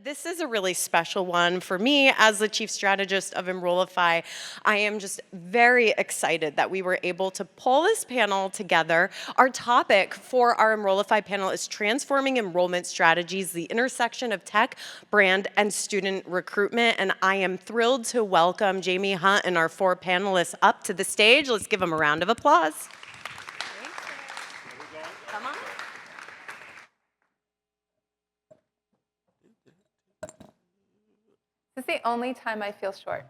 This is a really special one for me as the chief strategist of Enrollify. I am just very excited that we were able to pull this panel together. Our topic for our Enrollify panel is transforming enrollment strategies, the intersection of tech, brand, and student recruitment. And I am thrilled to welcome Jaime Hunt and our 4 panelists up to the stage. Let's give them a round of applause. Come on. This is the only time I feel short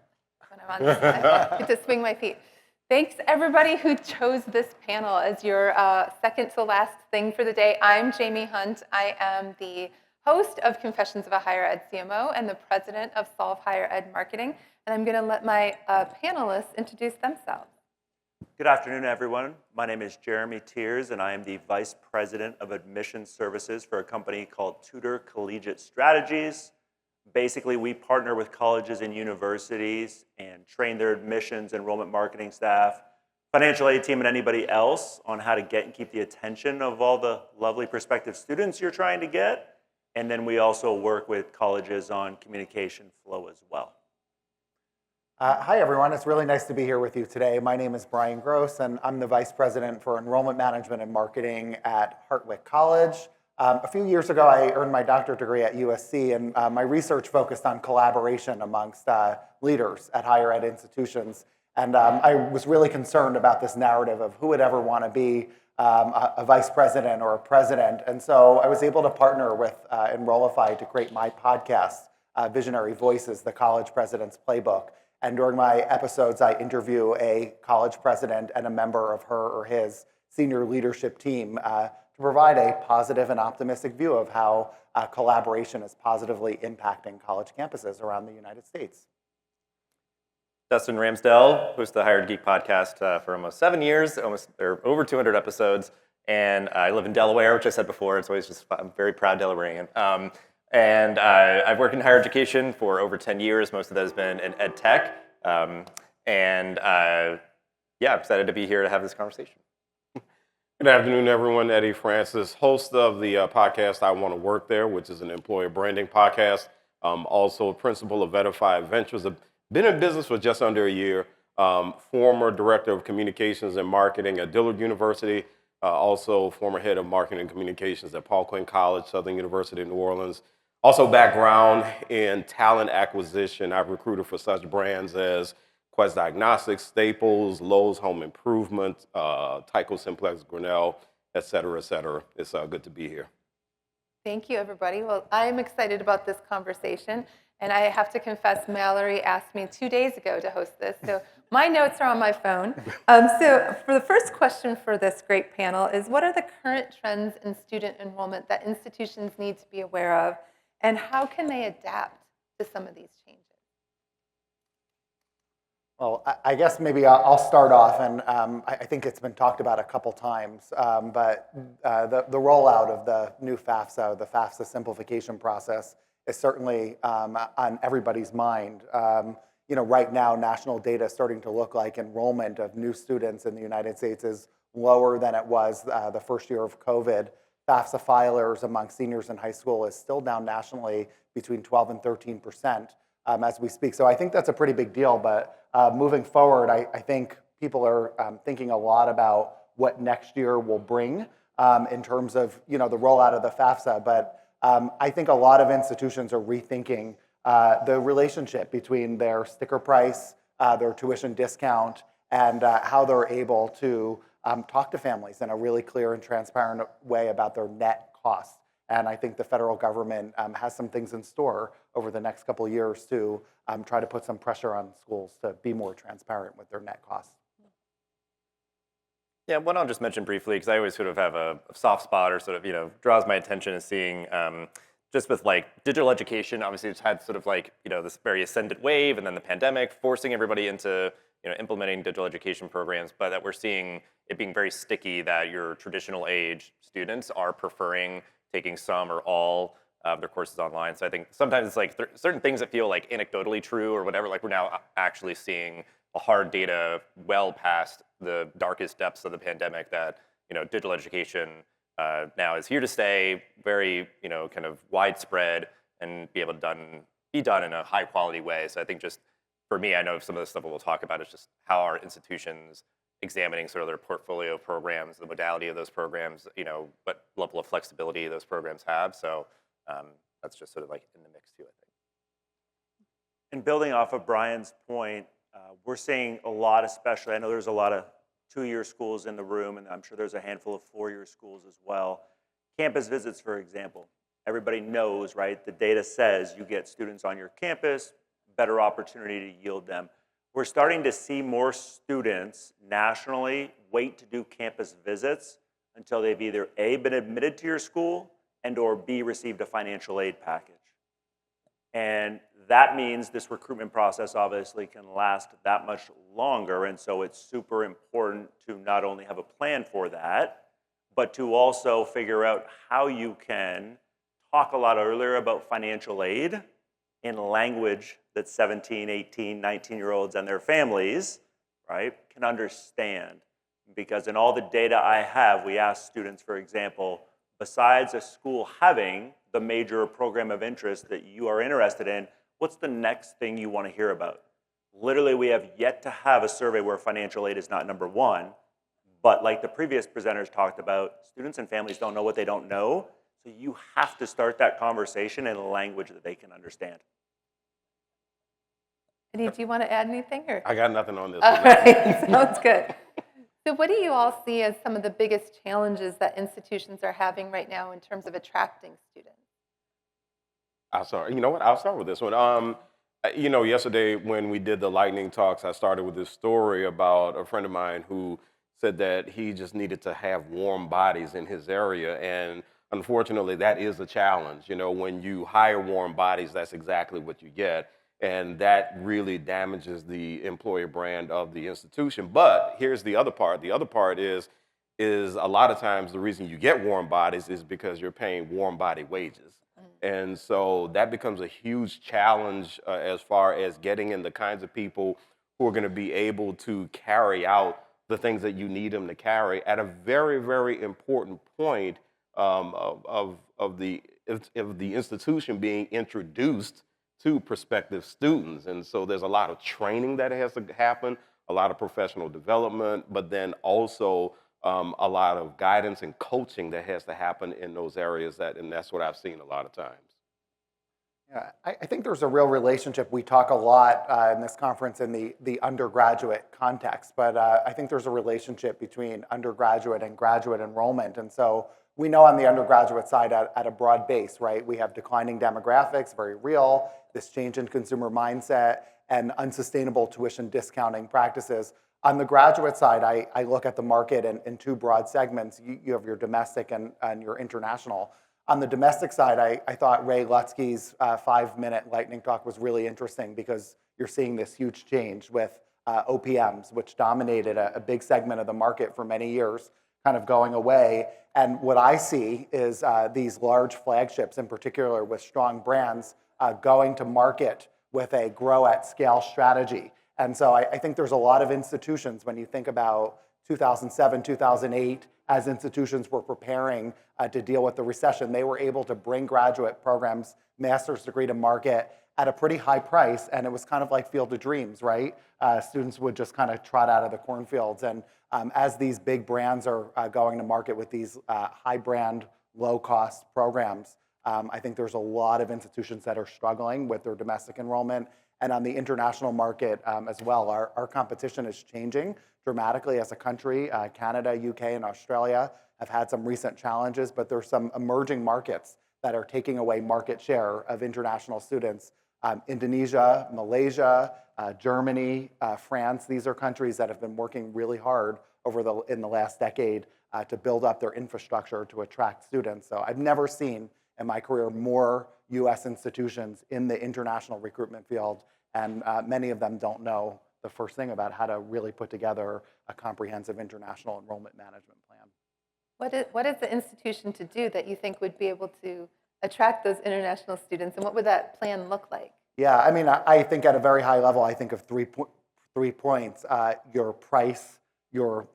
when I'm on this. I get to swing my feet. Thanks, everybody who chose this panel as your second to last thing for the day. I'm Jaime Hunt. I am the host of Confessions of a Higher Ed CMO and the president of Solve Higher Ed Marketing. And I'm going to let my panelists introduce themselves. Good afternoon, everyone. My name is Jeremy Tears, and I am the vice president of admissions services for a company called Tudor Collegiate Strategies. Basically, we partner with colleges and universities and train their admissions, enrollment marketing staff, financial aid team, and anybody else on how to get and keep the attention of all the lovely prospective students you're trying to get. And then we also work with colleges on communication flow as well. Hi, everyone. It's really nice to be here with you today. My name is Bryan, and I'm the vice president for enrollment management and marketing at Hartwick College. A few years ago, I earned my doctorate degree at USC, and my research focused on collaboration amongst leaders at higher ed institutions. And I was really concerned about this narrative of who would ever want to be a vice president or a president. And so I was able to partner with Enrollify to create my podcast, Visionary Voices, the College President's Playbook. And during my episodes, I interview a college president and a member of her or his senior leadership team to provide a positive and optimistic view of how collaboration is positively impacting college campuses around the United States. Dustin Ramsdell, host of the Hired Geek podcast for almost 7 years, or over 200 episodes, and I live in Delaware, which I said before. It's always just I'm very proud Delawarean. And I've worked in higher education for over 10 years. Most of that has been in ed tech, I'm excited to be here to have this conversation. Good afternoon, everyone. Eddie Francis, host of the podcast I Want to Work There, which is an employer branding podcast. Also principal of Edify Ventures. I've been in business for just under a year. Former director of communications and marketing at Dillard University. Also former head of marketing and communications at Paul Quinn College, Southern University of New Orleans. Also background in talent acquisition. I've recruited for such brands as Quest Diagnostics, Staples, Lowe's Home Improvement, Tyco Simplex Grinnell, et cetera, et cetera. It's good to be here. Thank you, everybody. Well, I'm excited about this conversation. And I have to confess, Mallory asked me 2 days ago to host this. So my notes are on my phone. So for the first question for this great panel is, what are the current trends in student enrollment that institutions need to be aware of? And how can they adapt to some of these changes? Well, I guess maybe I'll start off, and I think it's been talked about a couple times, but the rollout of the new FAFSA, the FAFSA simplification process, is certainly on everybody's mind. Right now, national data is starting to look like enrollment of new students in the United States is lower than it was the first year of COVID. FAFSA filers among seniors in high school is still down nationally between 12 and 13% as we speak. So I think that's a pretty big deal. But moving forward, I think people are thinking a lot about what next year will bring in terms of the rollout of the FAFSA. But I think a lot of institutions are rethinking the relationship between their sticker price, their tuition discount, and how they're able to talk to families in a really clear and transparent way about their net costs. And I think the federal government has some things in store over the next couple of years to try to put some pressure on schools to be more transparent with their net costs. Yeah, one I'll just mention briefly, because I always sort of have a soft spot or sort of, draws my attention is seeing just with like digital education, obviously it's had sort of like, this very ascendant wave and then the pandemic forcing everybody into, implementing digital education programs, but that we're seeing it being very sticky that your traditional age students are preferring taking some or all of their courses online. So I think sometimes it's like certain things that feel like anecdotally true or whatever, like we're now actually seeing a hard data well past the darkest depths of the pandemic that, digital education now is here to stay, very, kind of widespread, and be able to be done in a high quality way. So I think just for me, I know some of the stuff we'll talk about is just how our institutions examining sort of their portfolio programs, the modality of those programs, what level of flexibility those programs have. So that's just sort of like in the mix too, I think. And building off of Bryan's point, we're seeing a lot, especially, I know there's a lot of 2-year schools in the room, and I'm sure there's a handful of 4-year schools as well. Campus visits, for example. Everybody knows, right? The data says you get students on your campus, better opportunity to yield them. We're starting to see more students nationally wait to do campus visits until they've either A, been admitted to your school, and or B, received a financial aid package. And that means this recruitment process obviously can last that much longer, and so it's super important to not only have a plan for that, but to also figure out how you can talk a lot earlier about financial aid in language that 17, 18, 19-year-olds and their families, right, can understand. Because in all the data I have, we ask students, for example, besides a school having the major program of interest that you are interested in, what's the next thing you want to hear about? Literally, we have yet to have a survey where financial aid is not number one, but like the previous presenters talked about, students and families don't know what they don't know, so you have to start that conversation in a language that they can understand. Eddie, do you want to add anything? Or? I got nothing on this. All right, sounds good. So what do you all see as some of the biggest challenges that institutions are having right now in terms of attracting students? I'll start with this one. Yesterday when we did the lightning talks, I started with this story about a friend of mine who said that he just needed to have warm bodies in his area. And unfortunately, that is a challenge. When you hire warm bodies, that's exactly what you get. And that really damages the employer brand of the institution. But here's the other part. The other part is a lot of times the reason you get warm bodies is because you're paying warm body wages. And so that becomes a huge challenge as far as getting in the kinds of people who are going to be able to carry out the things that you need them to carry at a very, very important point of the institution being introduced to prospective students. And so there's a lot of training that has to happen, a lot of professional development, but then also a lot of guidance and coaching that has to happen in those areas, and that's what I've seen a lot of times. Yeah, I think there's a real relationship. We talk a lot in this conference in the undergraduate context, but I think there's a relationship between undergraduate and graduate enrollment. And so we know on the undergraduate side at a broad base, right, we have declining demographics, very real, this change in consumer mindset, and unsustainable tuition discounting practices. On the graduate side, I look at the market in two broad segments. You have your domestic and your international. On the domestic side, I thought Ray Lutzke's 5-minute lightning talk was really interesting because you're seeing this huge change with OPMs, which dominated a big segment of the market for many years, kind of going away. And what I see is these large flagships, in particular with strong brands, going to market with a grow at scale strategy. And so I think there's a lot of institutions, when you think about 2007, 2008, as institutions were preparing to deal with the recession, they were able to bring graduate programs, master's degree to market at a pretty high price, and it was kind of like Field of Dreams, right? Students would just kind of trot out of the cornfields. And as these big brands are going to market with these high brand, low cost programs, I think there's a lot of institutions that are struggling with their domestic enrollment. And on the international market as well, our competition is changing dramatically as a country. Canada, UK, and Australia have had some recent challenges, but there's some emerging markets that are taking away market share of international students. Indonesia, Malaysia, Germany, France, these are countries that have been working really hard in the last decade to build up their infrastructure to attract students. So I've never seen in my career more US institutions in the international recruitment field, and many of them don't know the first thing about how to really put together a comprehensive international enrollment management plan. What is the institution to do that you think would be able to attract those international students, and what would that plan look like? Yeah, I mean, I think at a very high level, I think of 3 points: your price, your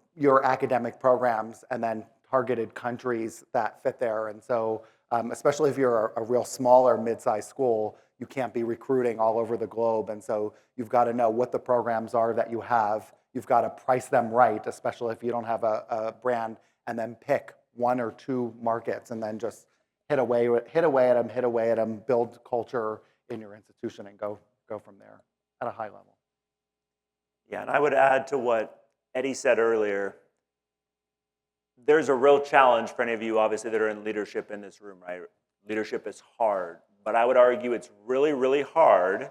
academic programs, and then targeted countries that fit there. And so especially if you're a real small or mid-sized school, you can't be recruiting all over the globe. And so you've got to know what the programs are that you have. You've got to price them right, especially if you don't have a brand, and then pick 1 or 2 markets and then just hit away at them, build culture in your institution and go from there at a high level. Yeah, and I would add to what Eddie said earlier, there's a real challenge for any of you, obviously, that are in leadership in this room, right? Leadership is hard, but I would argue it's really, really hard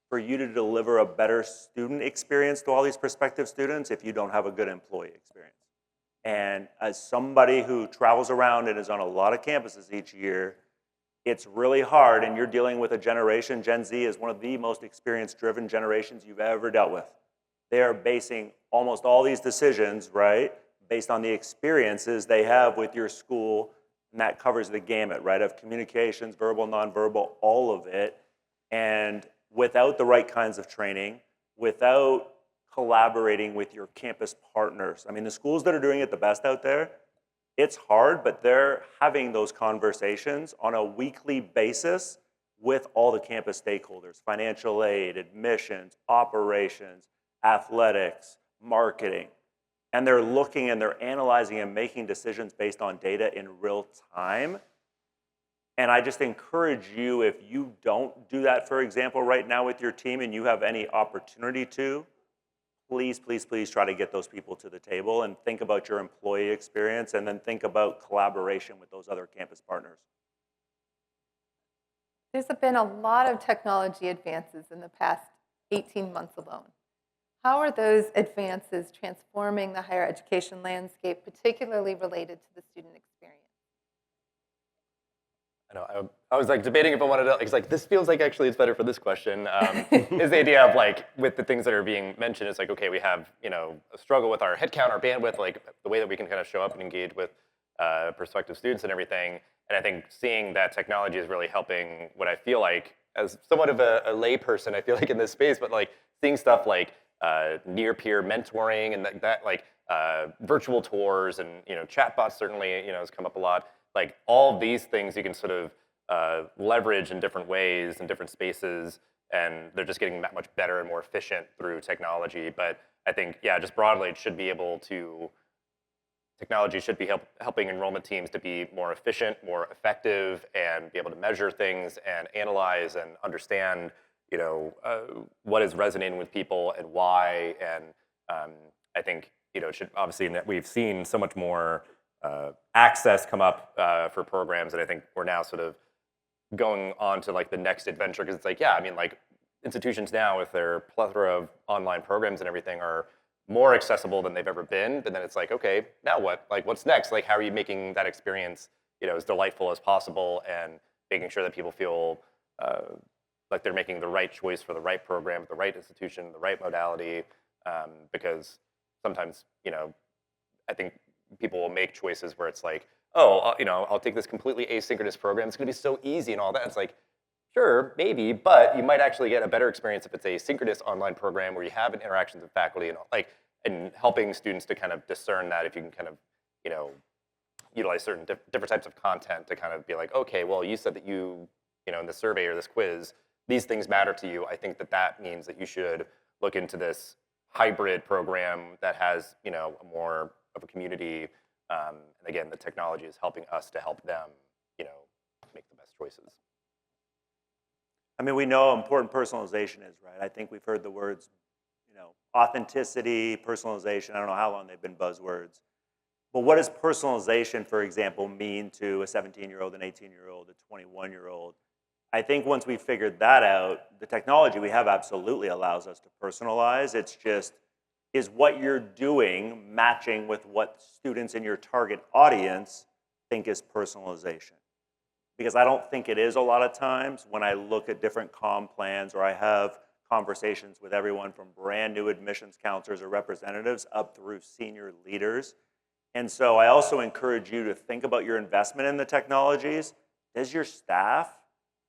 for you to deliver a better student experience to all these prospective students if you don't have a good employee experience. And as somebody who travels around and is on a lot of campuses each year, it's really hard, and you're dealing with a generation, Gen Z is one of the most experience-driven generations you've ever dealt with. They are basing almost all these decisions, right, based on the experiences they have with your school, and that covers the gamut, right, of communications, verbal, nonverbal, all of it. And without the right kinds of training, without collaborating with your campus partners, I mean, the schools that are doing it the best out there, it's hard, but they're having those conversations on a weekly basis with all the campus stakeholders, financial aid, admissions, operations, athletics, marketing. And they're looking and they're analyzing and making decisions based on data in real time. And I just encourage you, if you don't do that, for example, right now with your team and you have any opportunity to, please, please, please try to get those people to the table and think about your employee experience and then think about collaboration with those other campus partners. There's been a lot of technology advances in the past 18 months alone. How are those advances transforming the higher education landscape, particularly related to the student experience? I know. I was like debating if I wanted to. It's like this feels like actually it's better for this question. Is the idea of like with the things that are being mentioned, it's like okay, we have a struggle with our headcount, our bandwidth, like the way that we can kind of show up and engage with prospective students and everything. And I think seeing that technology is really helping. What I feel like as somewhat of a lay person, I feel like in this space, but like seeing stuff like near peer mentoring and that like virtual tours and chatbots certainly has come up a lot. Like all of these things you can sort of leverage in different ways in different spaces, and they're just getting that much better and more efficient through technology. But I think, yeah, just broadly, technology should be helping enrollment teams to be more efficient, more effective, and be able to measure things and analyze and understand, what is resonating with people and why. And I think, it should obviously, we've seen so much more access come up for programs, and I think we're now sort of going on to like the next adventure, because it's like, yeah, I mean, like institutions now with their plethora of online programs and everything are more accessible than they've ever been. But then it's like, okay, now what? Like, what's next? Like, how are you making that experience, as delightful as possible, and making sure that people feel like they're making the right choice for the right program, the right institution, the right modality, because sometimes, I think people will make choices where it's like, oh, I'll take this completely asynchronous program. It's going to be so easy and all that. It's like, sure, maybe, but you might actually get a better experience if it's a synchronous online program where you have interactions with faculty and helping students to kind of discern that. If you can kind of, utilize certain different types of content to kind of be like, okay, well, you said that in the survey or this quiz, these things matter to you. I think that means that you should look into this hybrid program that has, more of a community. And again, the technology is helping us to help them, make the best choices. I mean, we know how important personalization is, right? I think we've heard the words, authenticity, personalization. I don't know how long they've been buzzwords. But what does personalization, for example, mean to a 17-year-old, an 18-year-old, a 21-year-old? I think once we figured that out, the technology we have absolutely allows us to personalize. It's just, is what you're doing matching with what students in your target audience think is personalization? Because I don't think it is a lot of times when I look at different comm plans or I have conversations with everyone from brand new admissions counselors or representatives up through senior leaders. And so I also encourage you to think about your investment in the technologies. Does your staff,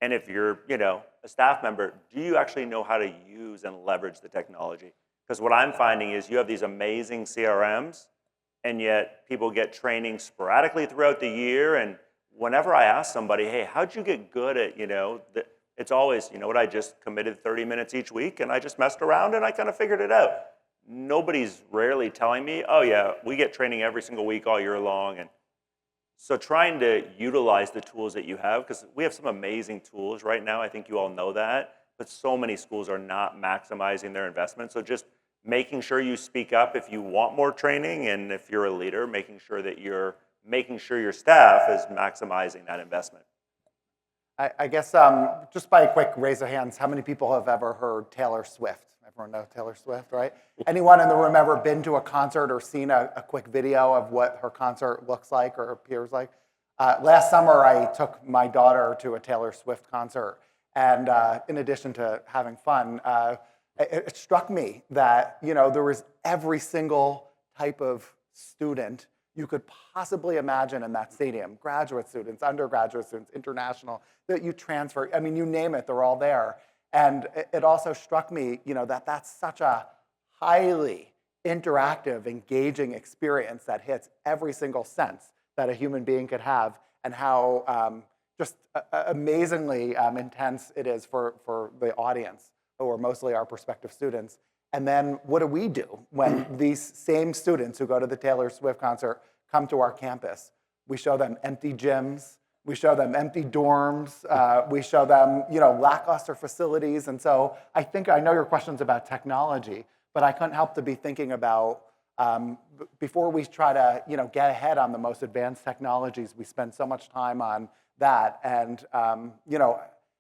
and if you're a staff member, do you actually know how to use and leverage the technology? Because what I'm finding is you have these amazing CRMs, and yet people get training sporadically throughout the year, and whenever I ask somebody, hey, how'd you get good at, it's always, you know what, I just committed 30 minutes each week and I just messed around and I kind of figured it out. Nobody's rarely telling me, oh yeah, we get training every single week all year long. And so trying to utilize the tools that you have, because we have some amazing tools right now, I think you all know that, but so many schools are not maximizing their investment. So just making sure you speak up if you want more training, and if you're a leader, making sure that you're making sure your staff is maximizing that investment. I guess just by a quick raise of hands, how many people have ever heard Taylor Swift? Everyone know Taylor Swift, right? Anyone in the room ever been to a concert or seen a quick video of what her concert looks like or appears like? Last summer, I took my daughter to a Taylor Swift concert. And in addition to having fun, it struck me that, there was every single type of student you could possibly imagine in that stadium. Graduate students, undergraduate students, international, that you transfer, I mean, you name it, they're all there. And it also struck me, that that's such a highly interactive, engaging experience that hits every single sense that a human being could have, and how just amazingly intense it is for the audience, who are mostly our prospective students. And then what do we do when these same students who go to the Taylor Swift concert come to our campus? We show them empty gyms. We show them empty dorms. We show them, lackluster facilities. And so I know your question's about technology, but I couldn't help to be thinking about before we try to, get ahead on the most advanced technologies, we spend so much time on that. And,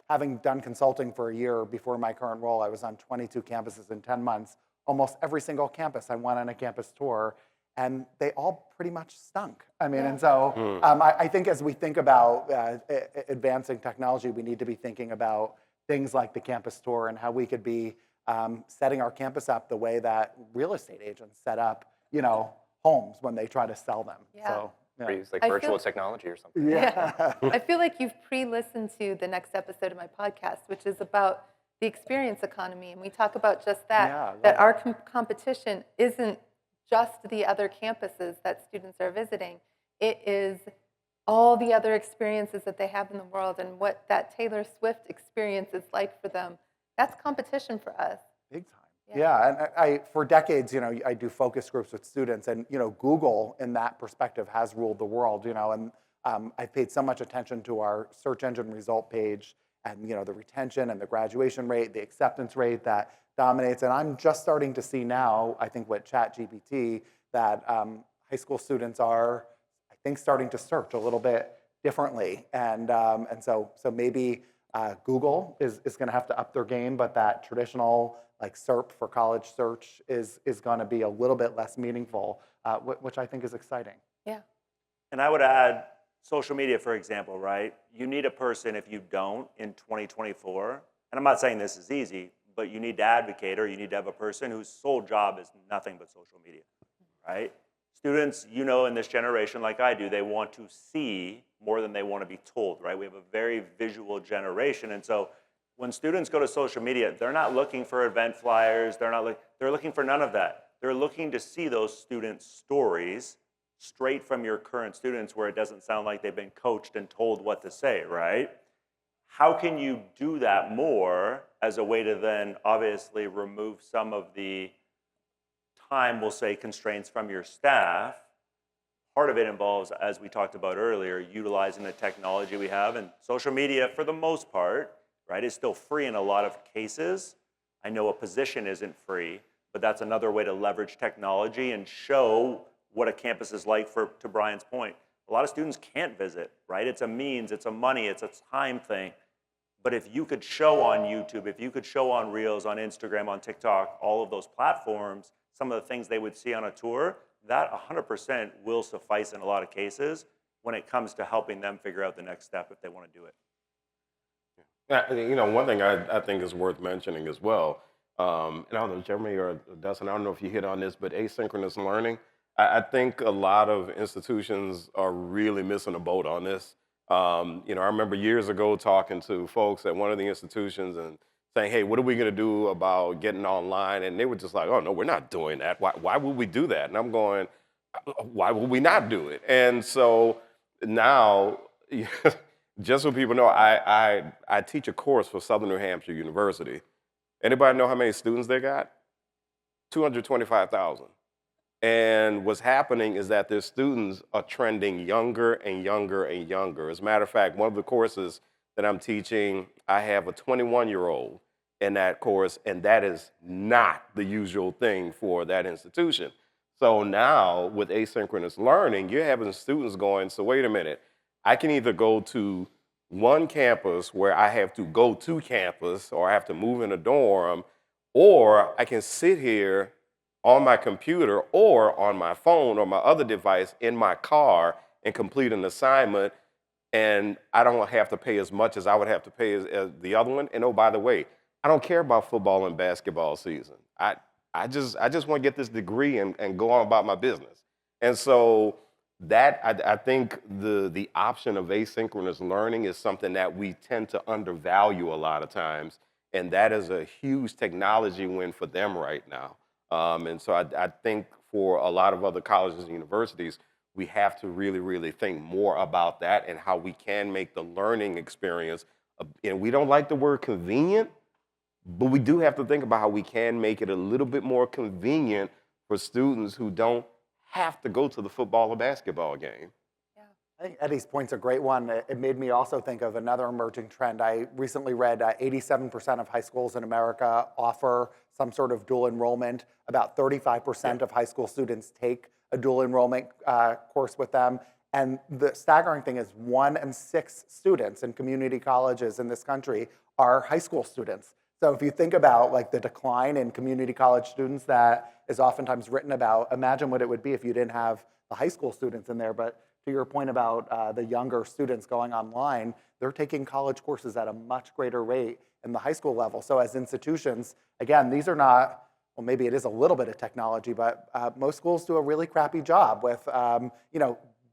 having done consulting for a year before my current role, I was on 22 campuses in 10 months. Almost every single campus, I went on a campus tour, and they all pretty much stunk. I mean, and so I think as we think about advancing technology, we need to be thinking about things like the campus tour and how we could be setting our campus up the way that real estate agents set up, homes when they try to sell them. Yeah. So, Or use like I virtual feel- technology or something. yeah. I feel like you've pre-listened to the next episode of my podcast, which is about the experience economy. And we talk about just that, Yeah, I love that our competition isn't just the other campuses that students are visiting. It is all the other experiences that they have in the world, and what that Taylor Swift experience is like for them. That's competition for us. Big time. Yeah, and I for decades, I do focus groups with students, and Google in that perspective has ruled the world, and I've paid so much attention to our search engine result page, and the retention and the graduation rate, the acceptance rate that dominates, and I'm just starting to see now, I think with ChatGPT, that high school students are, I think, starting to search a little bit differently, and so maybe Google is going to have to up their game, but that traditional like SERP for college search is going to be a little bit less meaningful, which I think is exciting. Yeah. And I would add social media, for example, right? You need a person, if you don't, in 2024, and I'm not saying this is easy, but you need to advocate, or you need to have a person whose sole job is nothing but social media, right? Students, in this generation, like I do, they want to see more than they want to be told, right? We have a very visual generation, and so when students go to social media, they're not looking for event flyers, they're looking for none of that. They're looking to see those student stories straight from your current students, where it doesn't sound like they've been coached and told what to say, right? How can you do that more as a way to then obviously remove some of the time, we'll say, constraints from your staff? Part of it involves, as we talked about earlier, utilizing the technology we have, and social media, for the most part, right, is still free in a lot of cases. I know a position isn't free, but that's another way to leverage technology and show what a campus is like. To Bryan's point, a lot of students can't visit, right? It's a means, it's a money, it's a time thing. But if you could show on YouTube, if you could show on Reels, on Instagram, on TikTok, all of those platforms, some of the things they would see on a tour, that 100% will suffice in a lot of cases when it comes to helping them figure out the next step if they want to do it. One thing I think is worth mentioning as well, and I don't know, Jeremy or Dustin, I don't know if you hit on this, but asynchronous learning, I think a lot of institutions are really missing a boat on this. I remember years ago talking to folks at one of the institutions and saying, hey, what are we going to do about getting online? And they were just like, oh, no, we're not doing that. Why would we do that? And I'm going, why would we not do it? And so now, just so people know, I teach a course for Southern New Hampshire University. Anybody know how many students they got? 225,000. And what's happening is that their students are trending younger and younger and younger. As a matter of fact, one of the courses that I'm teaching, I have a 21-year-old in that course, and that is not the usual thing for that institution. So now with asynchronous learning, you're having students going, so wait a minute, I can either go to one campus where I have to go to campus or I have to move in a dorm, or I can sit here on my computer or on my phone or my other device in my car and complete an assignment, and I don't have to pay as much as I would have to pay as the other one. And oh, by the way, I don't care about football and basketball season. I just want to get this degree and go on about my business. And so that I think the option of asynchronous learning is something that we tend to undervalue a lot of times, and that is a huge technology win for them right now. And so I think for a lot of other colleges and universities, we have to really, really think more about that and how we can make the learning experience. And we don't like the word convenient, but we do have to think about how we can make it a little bit more convenient for students who don't have to go to the football or basketball game. I think Eddie's point's a great one. It made me also think of another emerging trend. I recently read 87% of high schools in America offer some sort of dual enrollment. About 35% of high school students take a dual enrollment course with them. And the staggering thing is 1 in 6 students in community colleges in this country are high school students. So if you think about like the decline in community college students that is oftentimes written about, imagine what it would be if you didn't have the high school students in there. But to your point about the younger students going online, they're taking college courses at a much greater rate in the high school level. So as institutions, again, these are not, well, maybe it is a little bit of technology, but most schools do a really crappy job with,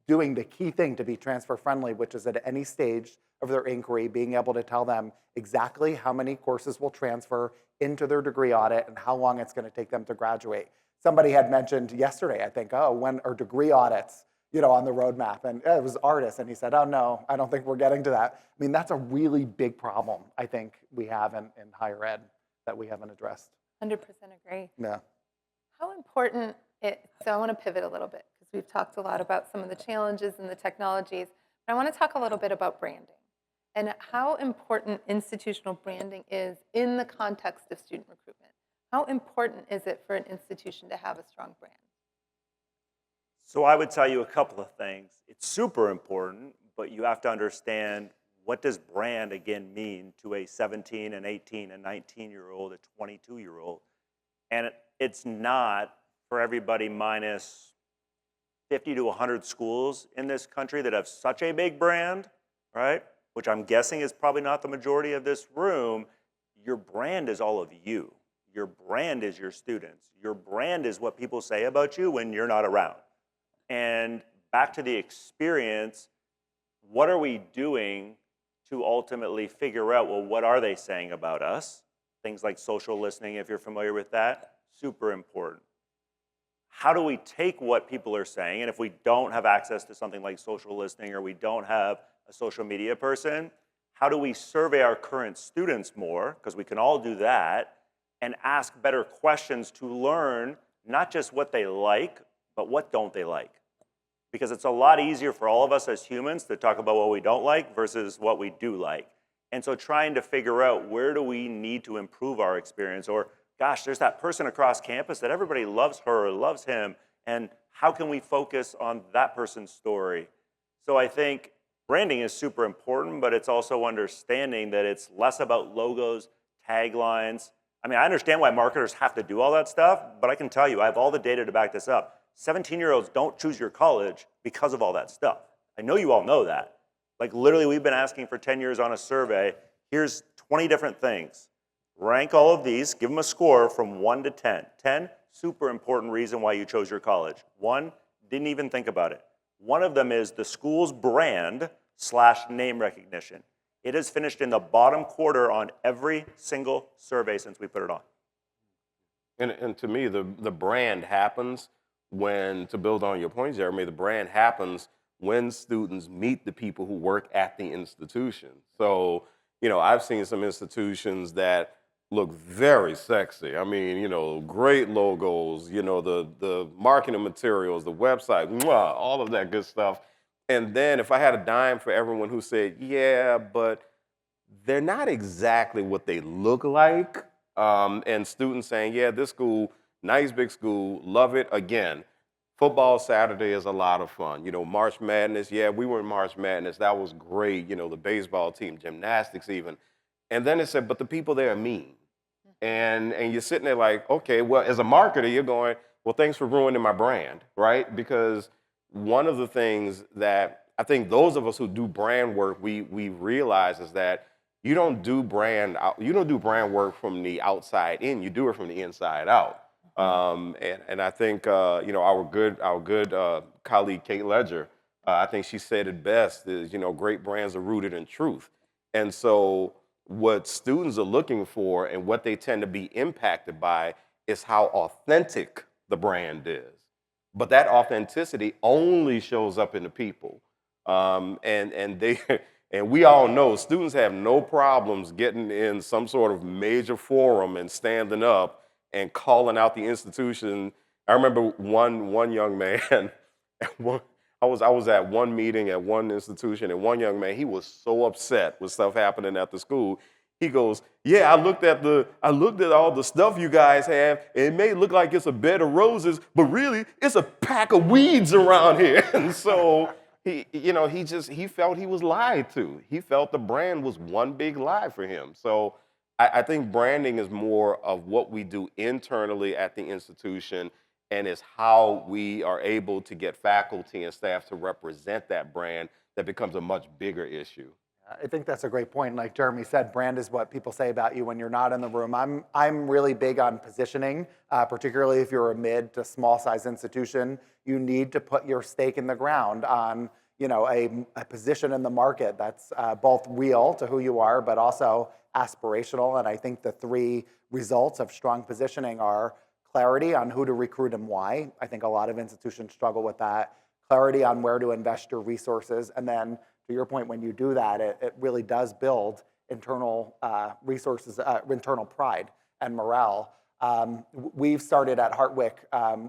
doing the key thing to be transfer friendly, which is at any stage of their inquiry, being able to tell them exactly how many courses will transfer into their degree audit and how long it's going to take them to graduate. Somebody had mentioned yesterday, I think, when are degree audits, on the roadmap? And it was artists, and he said, oh no, I don't think we're getting to that. I mean, that's a really big problem, I think, we have in higher ed that we haven't addressed. 100% agree. Yeah. How important so I want to pivot a little bit because we've talked a lot about some of the challenges and the technologies, but I want to talk a little bit about branding and how important institutional branding is in the context of student recruitment. How important is it for an institution to have a strong brand? So I would tell you a couple of things. It's super important, but you have to understand, what does brand again mean to a 17, an 18, a 19-year-old, a 22-year-old? And it's not for everybody minus 50 to 100 schools in this country that have such a big brand, right? Which I'm guessing is probably not the majority of this room. Your brand is all of you. Your brand is your students. Your brand is what people say about you when you're not around. And back to the experience, what are we doing to ultimately figure out, well, what are they saying about us? Things like social listening, if you're familiar with that, super important. How do we take what people are saying, and if we don't have access to something like social listening or we don't have a social media person, how do we survey our current students more, because we can all do that, and ask better questions to learn not just what they like, but what don't they like? Because it's a lot easier for all of us as humans to talk about what we don't like versus what we do like. And so trying to figure out, where do we need to improve our experience? Or, gosh, there's that person across campus that everybody loves her or loves him, and how can we focus on that person's story? So I think branding is super important, but it's also understanding that it's less about logos, taglines. I mean, I understand why marketers have to do all that stuff, but I can tell you, I have all the data to back this up. 17-year-olds don't choose your college because of all that stuff. I know you all know that. Like literally, we've been asking for 10 years on a survey. Here's 20 different things. Rank all of these, give them a score from 1 to 10. 10, super important reason why you chose your college. 1, didn't even think about it. One of them is the school's brand / name recognition. It has finished in the bottom quarter on every single survey since we put it on. And to me, the brand happens when, to build on your point, Jeremy, the brand happens when students meet the people who work at the institution. So, I've seen some institutions that look very sexy. I mean, great logos, the marketing materials, the website, mwah, all of that good stuff. And then if I had a dime for everyone who said, yeah, but they're not exactly what they look like, and students saying, yeah, this school, nice big school, love it. Again, football Saturday is a lot of fun. March Madness, yeah, we were in March Madness. That was great. The baseball team, gymnastics even. And then it said, but the people there are mean. And you're sitting there like, okay, well, as a marketer, you're going, well, thanks for ruining my brand, right? Because one of the things that I think those of us who do brand work, we realize is that you don't do brand work from the outside in. You do it from the inside out. And I think our good colleague Kate Ledger, I think she said it best is great brands are rooted in truth. And so what students are looking for and what they tend to be impacted by is how authentic the brand is. But that authenticity only shows up in the people. And we all know students have no problems getting in some sort of major forum and standing up and calling out the institution. I remember one young man, I was at one meeting at one institution, and one young man, he was so upset with stuff happening at the school. He goes, yeah, I looked at all the stuff you guys have, and it may look like it's a bed of roses, but really it's a pack of weeds around here. And so he felt he was lied to. He felt the brand was one big lie for him. So I think branding is more of what we do internally at the institution, and is how we are able to get faculty and staff to represent that brand that becomes a much bigger issue. I think that's a great point. Like Jeremy said, brand is what people say about you when you're not in the room. I'm really big on positioning, particularly if you're a mid to small size institution. You need to put your stake in the ground on a position in the market that's both real to who you are, but also aspirational. And I think the three results of strong positioning are clarity on who to recruit and why. I think a lot of institutions struggle with that. Clarity on where to invest your resources. And then to your point, when you do that, it really does build internal resources, internal pride and morale. We've started at Hartwick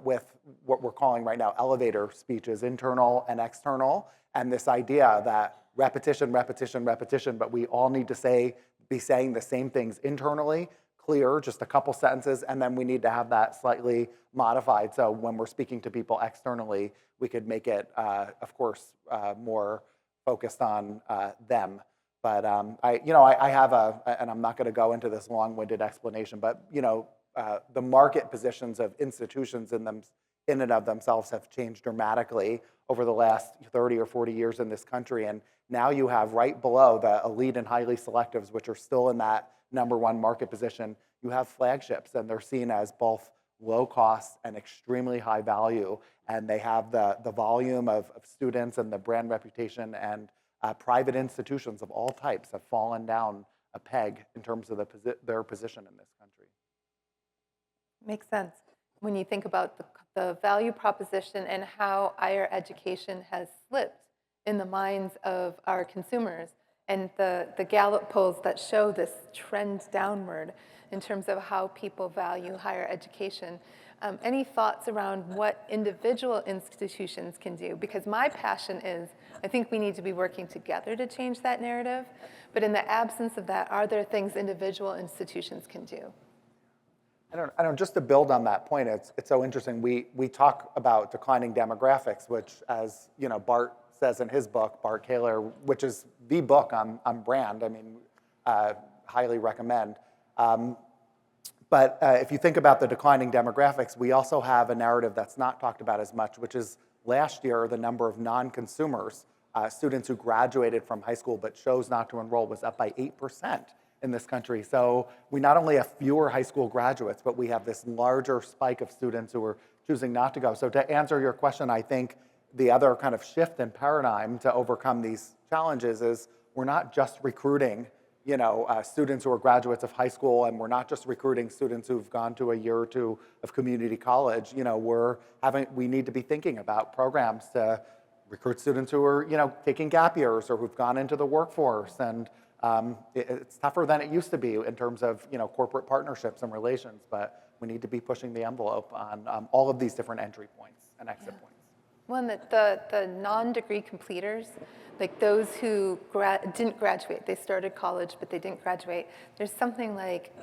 with what we're calling right now elevator speeches, internal and external, and this idea that repetition, but we all need to be saying the same things internally, clear, just a couple sentences, and then we need to have that slightly modified. So when we're speaking to people externally, we could make it, of course, more focused on them. But I have and I'm not going to go into this long-winded explanation, but the market positions of institutions in and of themselves have changed dramatically over the last 30 or 40 years in this country. And now you have right below the elite and highly selectives, which are still in that number one market position, you have flagships, and they're seen as both low cost and extremely high value. And they have the volume of students and the brand reputation, and private institutions of all types have fallen down a peg in terms of their position in this country. Makes sense. When you think about the value proposition and how higher education has slipped in the minds of our consumers, and the Gallup polls that show this trend downward in terms of how people value higher education. Any thoughts around what individual institutions can do? Because my passion is, I think we need to be working together to change that narrative. But in the absence of that, are there things individual institutions can do? I don't. Just to build on that point, it's so interesting. We talk about declining demographics, which, as Bart says in his book, Bart Kaler, which is the book on brand. I mean, highly recommend. But if you think about the declining demographics, we also have a narrative that's not talked about as much, which is last year the number of non-consumers, students who graduated from high school but chose not to enroll, was up by 8% in this country. So we not only have fewer high school graduates, but we have this larger spike of students who are choosing not to go. So to answer your question, I think the other kind of shift in paradigm to overcome these challenges is we're not just recruiting students who are graduates of high school, and we're not just recruiting students who've gone to a year or two of community college. We need to be thinking about programs to recruit students who are, taking gap years or who've gone into the workforce. And it's tougher than it used to be in terms of, corporate partnerships and relations. But we need to be pushing the envelope on all of these different entry points and exit points. Well, and the non-degree completers, like those who didn't graduate, they started college, but they didn't graduate. There's something like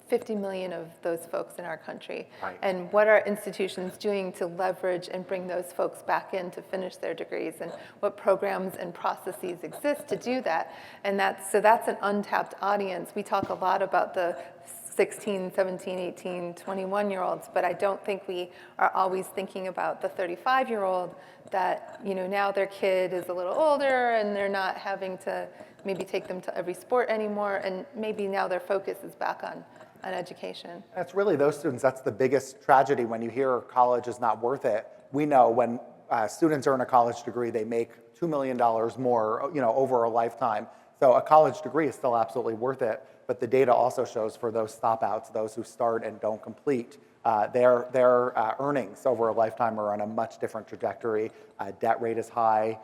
50 million of those folks in our country. Right. And what are institutions doing to leverage and bring those folks back in to finish their degrees, and what programs and processes exist to do that? And that's an untapped audience. We talk a lot about the 16, 17, 18, 21-year-olds, but I don't think we are always thinking about the 35-year-old that, now their kid is a little older and they're not having to maybe take them to every sport anymore, and maybe now their focus is back on education. That's really those students, that's the biggest tragedy when you hear college is not worth it. We know when students earn a college degree, they make $2 million more, over a lifetime. So a college degree is still absolutely worth it. But the data also shows for those stopouts, those who start and don't complete, their earnings over a lifetime are on a much different trajectory. Debt rate is high.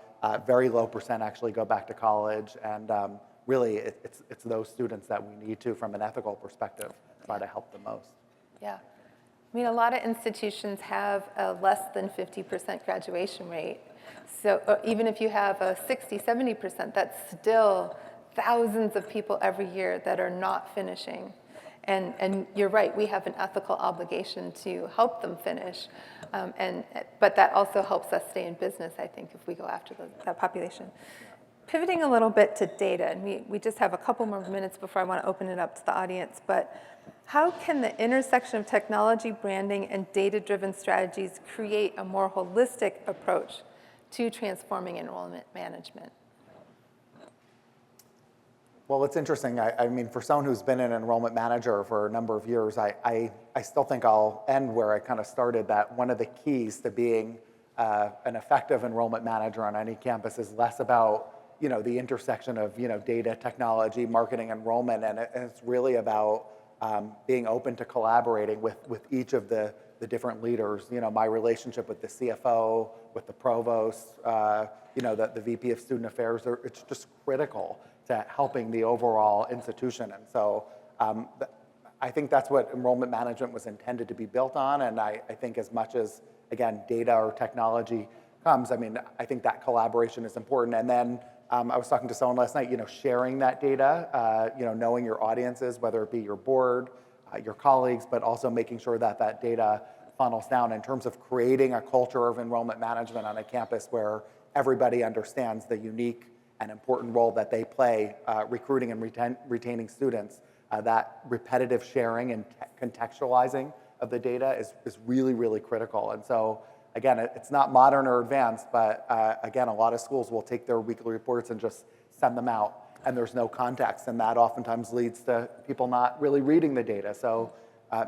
Very low percent actually go back to college. And really, it's those students that we need to, from an ethical perspective, try to help the most. Yeah. I mean, a lot of institutions have a less than 50% graduation rate. So even if you have a 60, 70%, that's still thousands of people every year that are not finishing. And you're right, we have an ethical obligation to help them finish. But that also helps us stay in business, I think, if we go after that population. Pivoting a little bit to data, and we just have a couple more minutes before I want to open it up to the audience, but how can the intersection of technology, branding, and data-driven strategies create a more holistic approach to transforming enrollment management? Well, it's interesting. I mean, for someone who's been an enrollment manager for a number of years, I still think I'll end where I kind of started, that one of the keys to being an effective enrollment manager on any campus is less about, the intersection of, data, technology, marketing, enrollment, and it's really about being open to collaborating with each of the different leaders. My relationship with the CFO, with the provost, the VP of Student Affairs, it's just critical to helping the overall institution. And so I think that's what enrollment management was intended to be built on. And I think as much as, again, data or technology comes, I think that collaboration is important. And then I was talking to someone last night, sharing that data, knowing your audiences, whether it be your board, your colleagues, but also making sure that that data funnels down in terms of creating a culture of enrollment management on a campus where everybody understands the unique and important role that they play recruiting and retaining students. That repetitive sharing and contextualizing of the data is really, really critical. And so, again, it's not modern or advanced, but again, a lot of schools will take their weekly reports and just send them out, and there's no context, and that oftentimes leads to people not really reading the data. So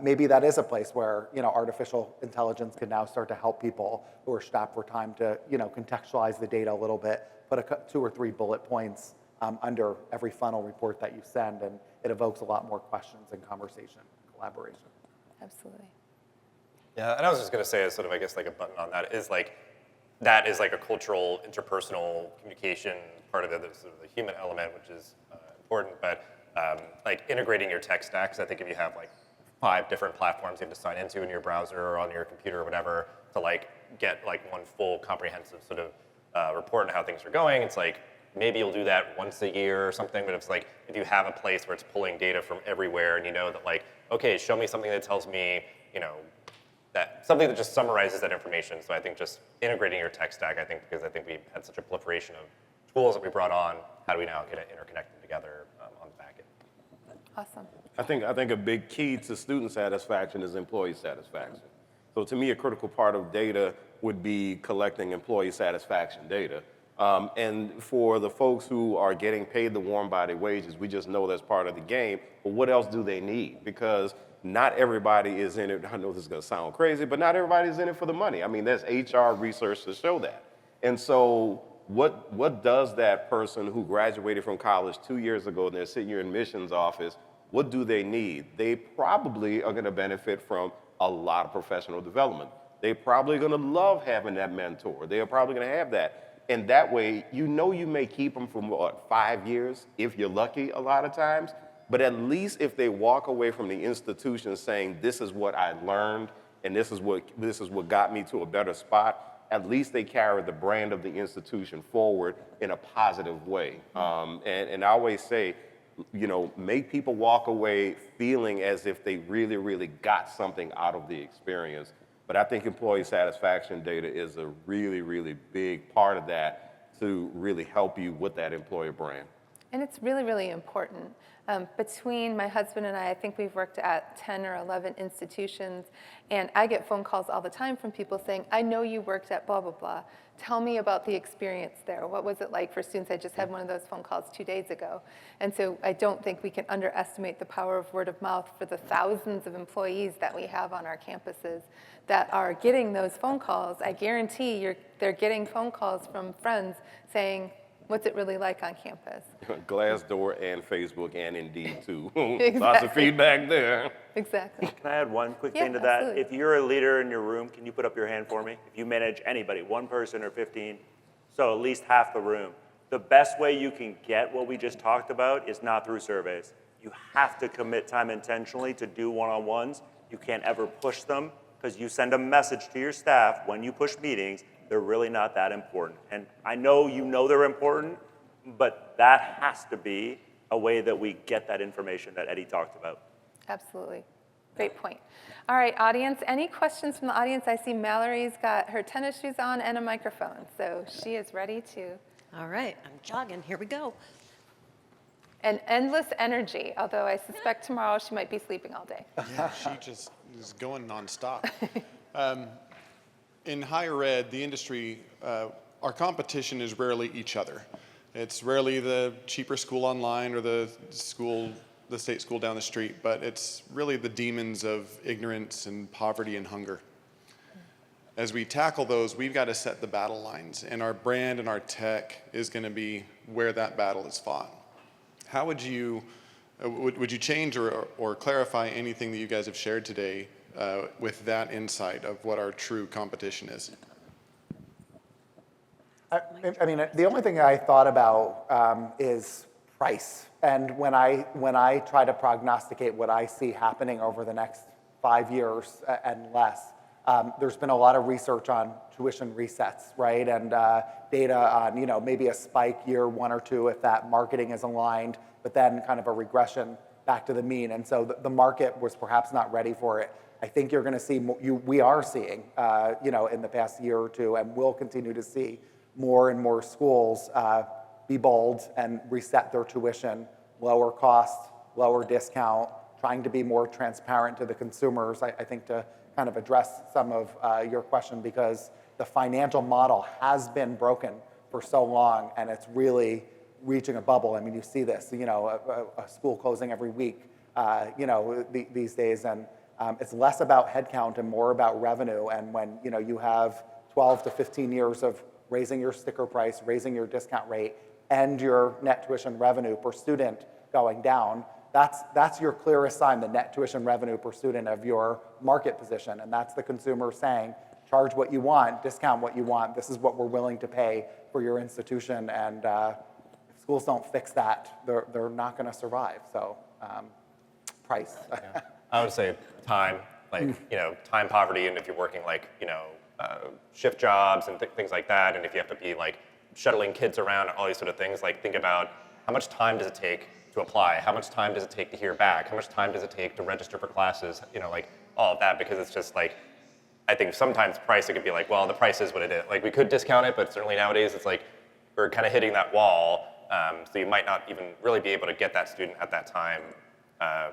maybe that is a place where artificial intelligence can now start to help people who are strapped for time to contextualize the data a little bit, put 2 or 3 bullet points under every funnel report that you send, and it evokes a lot more questions and conversation, collaboration. Absolutely. Yeah, and I was just going to say, as sort of, I guess, like a button on that is like a cultural, interpersonal communication part of it. There's sort of the human element, which is important, but like integrating your tech stacks. I think if you have like 5 different platforms you have to sign into in your browser or on your computer or whatever to like get like one full comprehensive sort of report on how things are going, it's like maybe you'll do that once a year or something, but it's like if you have a place where it's pulling data from everywhere and you know that like, okay, show me something that tells me, that something that just summarizes that information. So I think just integrating your tech stack, because I think we had such a proliferation of tools that we brought on, how do we now get it interconnected together on the back end? Awesome. I think a big key to student satisfaction is employee satisfaction. So to me, a critical part of data would be collecting employee satisfaction data. And for the folks who are getting paid the warm body wages, we just know that's part of the game. But what else do they need? Because not everybody is in it. I know this is going to sound crazy, but not everybody's in it for the money. There's HR research to show that. And so what does that person who graduated from college 2 years ago and they're sitting in your admissions office, what do they need? They probably are going to benefit from a lot of professional development. They're probably going to love having that mentor. They're probably going to have that. And that way, you know you may keep them for what, 5 years, if you're lucky a lot of times. But at least if they walk away from the institution saying, this is what I learned, and this is what got me to a better spot, at least they carry the brand of the institution forward in a positive way. And I always say, you know, make people walk away feeling as if they really, really got something out of the experience. But I think employee satisfaction data is a really, really big part of that to really help you with that employer brand. And it's really, really important. Between my husband and I think we've worked at 10 or 11 institutions, and I get phone calls all the time from people saying, I know you worked at blah, blah, blah. Tell me about the experience there. What was it like for students? I just had one of those phone calls 2 days ago. And so I don't think we can underestimate the power of word of mouth for the thousands of employees that we have on our campuses that are getting those phone calls. I guarantee they're getting phone calls from friends saying, what's it really like on campus? Glassdoor and Facebook and Indeed too. Exactly. Lots of feedback there. Exactly. Can I add one quick Yeah, thing to that? absolutely. If you're a leader in your room, can you put up your hand for me? If you manage anybody, one person or 15, so at least half the room. The best way you can get what we just talked about is not through surveys. You have to commit time intentionally to do one-on-ones. You can't ever push them because you send a message to your staff when you push meetings, they're really not that important. And I know you know they're important, but that has to be a way that we get that information that Eddie talked about. Absolutely. Great point. All right, audience, any questions from the audience? I see Mallory's got her tennis shoes on and a microphone, so she is ready to. All right, I'm jogging. Here we go. And endless energy, although I suspect tomorrow she might be sleeping all day. Yeah, she just is going nonstop. In higher ed, the industry, our competition is rarely each other. It's rarely the cheaper school online or the state school down the street, but it's really the demons of ignorance and poverty and hunger. As we tackle those, we've got to set the battle lines, and our brand and our tech is going to be where that battle is fought. How would you change or clarify anything that you guys have shared today with that insight of what our true competition is? I mean, the only thing I thought about is price. And when I try to prognosticate what I see happening over the next 5 years and less, there's been a lot of research on tuition resets, right? And data on, you know, maybe a spike year 1 or 2 if that marketing is aligned, but then kind of a regression back to the mean. And so the market was perhaps not ready for it. I think you're going to see, we are seeing, you know, in the past year or 2, and will continue to see more and more schools be bold and reset their tuition, lower cost, lower discount, trying to be more transparent to the consumers, I think, to kind of address some of your question, because the financial model has been broken for so long, and it's really reaching a bubble. I mean, you see this, you know, a school closing every week, you know, these days, and it's less about headcount and more about revenue. And when, you know, you have 12 to 15 years of raising your sticker price, raising your discount rate, and your net tuition revenue per student going down, that's your clearest sign, the net tuition revenue per student of your market position. And that's the consumer saying, charge what you want, discount what you want, this is what we're willing to pay for your institution. And if schools don't fix that, they're not going to survive. So price. Yeah. I would say time, like, you know, time poverty, and if you're working like, you know, shift jobs and things like that, and if you have to be like shuttling kids around, all these sort of things, like think about how much time does it take to apply? How much time does it take to hear back? How much time does it take to register for classes? You know, like all of that, because it's just like, I think sometimes price, it could be like, well, the price is what it is. Like we could discount it, but certainly nowadays it's like we're kind of hitting that wall. So you might not even really be able to get that student at that time,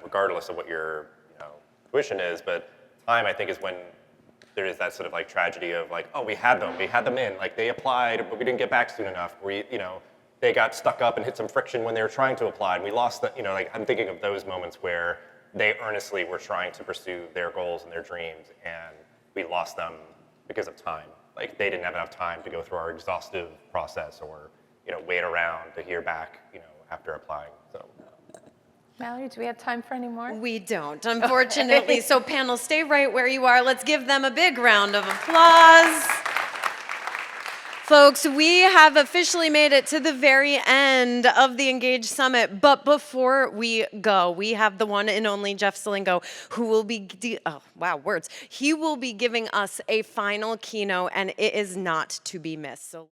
regardless of what your tuition is. But time, I think, is when there is that sort of like tragedy of like, oh, we had them in, like they applied, but we didn't get back soon enough. They got stuck up and hit some friction when they were trying to apply, and we lost the, like I'm thinking of those moments where they earnestly were trying to pursue their goals and their dreams, and we lost them because of time. Like they didn't have enough time to go through our exhaustive process, or wait around to hear back, after applying. So. Mallory, do we have time for any more? We don't, unfortunately. So panel, stay right where you are. Let's give them a big round of applause. Folks, we have officially made it to the very end of the Engage Summit, but before we go, we have the one and only Jeff Salingo, who will be, he will be giving us a final keynote, and it is not to be missed. So